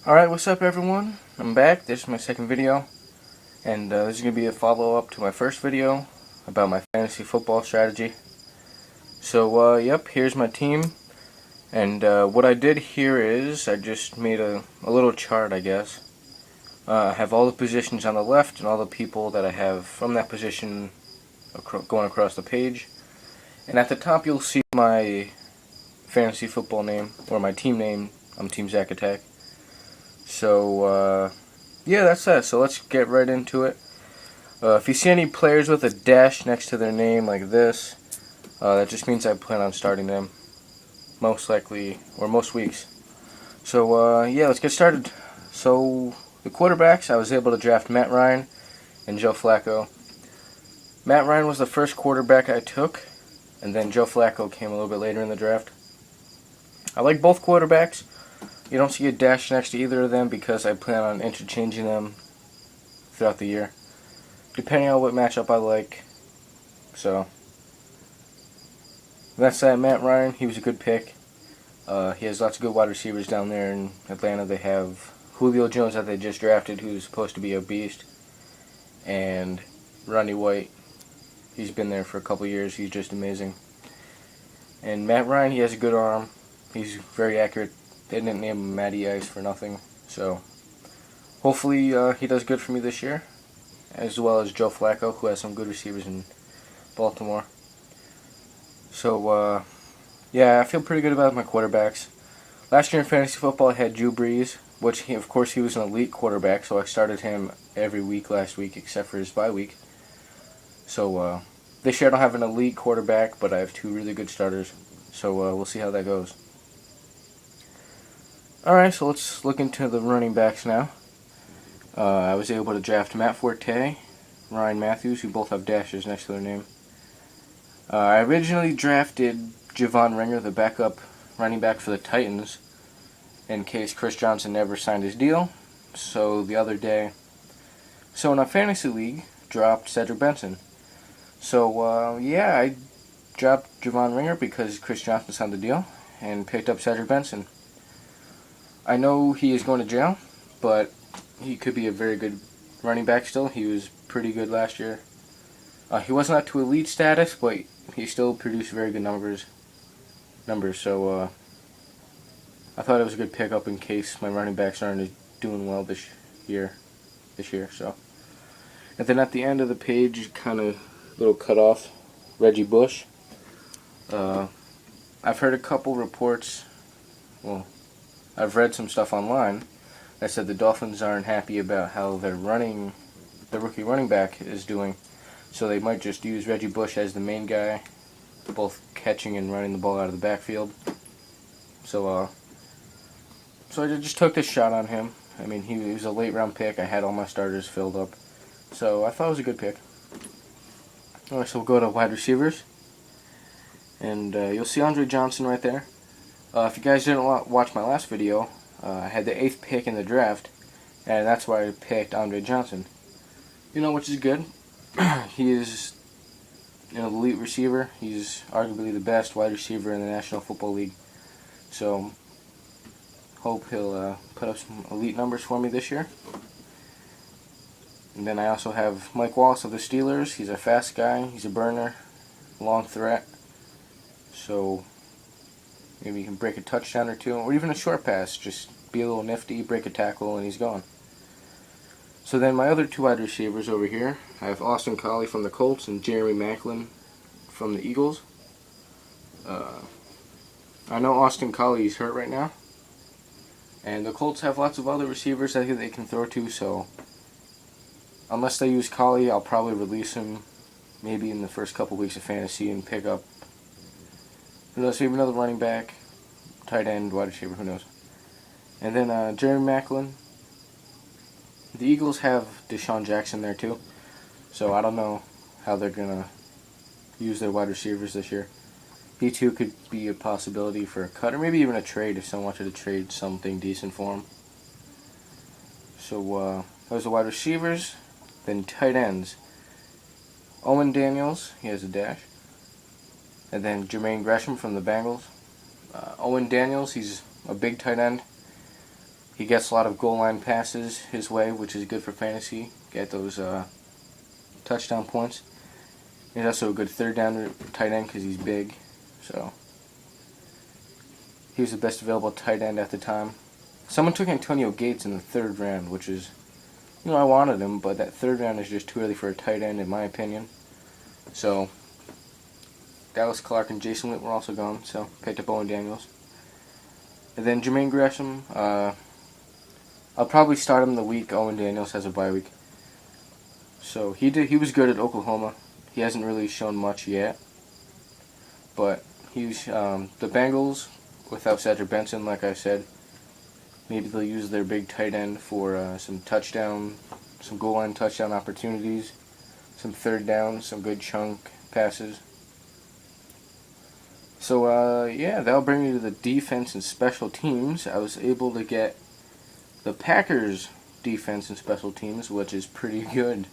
Alright, what's up everyone? I'm back. This is my second video, and this is going to be a follow-up to my first video about my fantasy football strategy. So, yep, here's my team, and what I did here is I just made a little chart, I guess. I have all the positions on the left and all the people that I have from that position going across the page. And at the top you'll see my fantasy football name, or my team name. I'm Team Zack Attack. So, yeah, that's that. So let's get right into it. If you see any players with a dash next to their name like this, that just means I plan on starting them most likely, or most weeks. So, yeah, let's get started. So, the quarterbacks, I was able to draft Matt Ryan and Joe Flacco. Matt Ryan was the first quarterback I took, and then Joe Flacco came a little bit later in the draft. I like both quarterbacks. You don't see a dash next to either of them because I plan on interchanging them throughout the year, depending on what matchup I like. So, that's that. Matt Ryan, he was a good pick. He has lots of good wide receivers down there in Atlanta. They have Julio Jones that they just drafted, who's supposed to be a beast, and Rodney White. He's been there for a couple years. He's just amazing. And Matt Ryan, he has a good arm. He's very accurate. They didn't name him Matty Ice for nothing. So, hopefully he does good for me this year, as well as Joe Flacco, who has some good receivers in Baltimore. So, yeah, I feel pretty good about my quarterbacks. Last year in fantasy football, I had Drew Brees, which, of course, he was an elite quarterback, so I started him every week last week, except for his bye week. So, this year I don't have an elite quarterback, but I have two really good starters. So, we'll see how that goes. Alright, so let's look into the running backs now. I was able to draft Matt Forte, Ryan Matthews, who both have dashes next to their name. I originally drafted Javon Ringer, the backup running back for the Titans, in case Chris Johnson never signed his deal. So in a fantasy league, dropped Cedric Benson. So, yeah, I dropped Javon Ringer because Chris Johnson signed the deal, and picked up Cedric Benson. I know he is going to jail, but he could be a very good running back still. He was pretty good last year. He wasn't up to elite status, but he still produced very good numbers. So I thought it was a good pickup in case my running backs aren't doing well this year. So, and then at the end of the page, kind of little cut off, Reggie Bush. I've heard a couple reports. Well, I've read some stuff online that said the Dolphins aren't happy about how the rookie running back is doing, so they might just use Reggie Bush as the main guy, both catching and running the ball out of the backfield. So I just took this shot on him. I mean, he was a late round pick. I had all my starters filled up, so I thought it was a good pick. Alright, so we'll go to wide receivers, and you'll see Andre Johnson right there. If you guys didn't watch my last video, I had the 8th pick in the draft, and that's why I picked Andre Johnson. Which is good. He is an elite receiver. He's arguably the best wide receiver in the National Football League. So, hope he'll put up some elite numbers for me this year. And then I also have Mike Wallace of the Steelers. He's a fast guy. He's a burner. Long threat. So, maybe you can break a touchdown or two, or even a short pass. Just be a little nifty, break a tackle, and he's gone. So then my other two wide receivers over here, I have Austin Collie from the Colts and Jeremy Maclin from the Eagles. I know Austin Collie is hurt right now, and the Colts have lots of other receivers I think they can throw to, so unless they use Collie, I'll probably release him maybe in the first couple weeks of fantasy and pick up, who knows, maybe another running back, tight end, wide receiver, who knows. And then Jeremy Maclin. The Eagles have Deshaun Jackson there too, so I don't know how they're going to use their wide receivers this year. He too could be a possibility for a cut, or maybe even a trade if someone wanted to trade something decent for him. So those are wide receivers. Then tight ends. Owen Daniels, he has a dash. And then Jermaine Gresham from the Bengals. Owen Daniels, he's a big tight end. He gets a lot of goal line passes his way, which is good for fantasy. Get those touchdown points. He's also a good third down tight end because he's big. So he was the best available tight end at the time. Someone took Antonio Gates in the 3rd round, which is, I wanted him, but that 3rd round is just too early for a tight end in my opinion. So Dallas Clark and Jason Witt were also gone, so picked up Owen Daniels. And then Jermaine Gresham, I'll probably start him the week Owen Daniels has a bye week. So he was good at Oklahoma. He hasn't really shown much yet, but he's the Bengals without Cedric Benson, like I said. Maybe they'll use their big tight end for some goal line touchdown opportunities, some 3rd down, some good chunk passes. So yeah, that'll bring me to the defense and special teams. I was able to get the Packers defense and special teams, which is pretty good.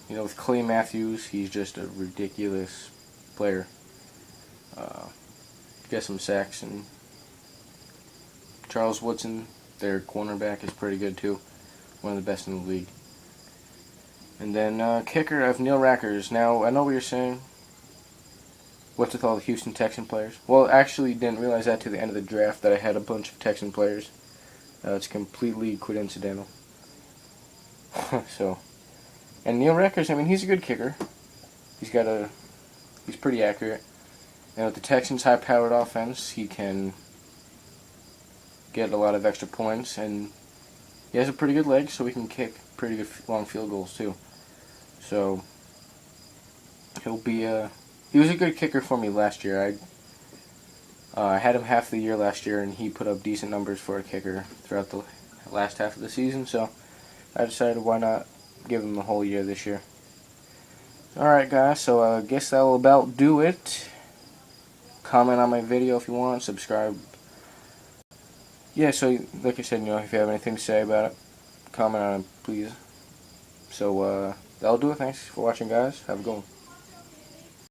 With Clay Matthews, he's just a ridiculous player. Get some sacks, and Charles Woodson, their cornerback, is pretty good too. One of the best in the league. And then kicker, I have Neil Rackers. Now, I know what you're saying. What's with all the Houston Texan players? Well, actually didn't realize that to the end of the draft that I had a bunch of Texan players. It's completely coincidental. And Neil Rackers, he's a good kicker. He's pretty accurate. And with the Texans' high-powered offense, he can get a lot of extra points, and he has a pretty good leg, so he can kick pretty good long field goals too. So he was a good kicker for me last year. I had him half the year last year, and he put up decent numbers for a kicker throughout the last half of the season, so I decided why not give him the whole year this year. Alright guys, so I guess that will about do it. Comment on my video if you want, subscribe. Yeah, so like I said, if you have anything to say about it, comment on it please. So that'll do it. Thanks for watching guys. Have a good one.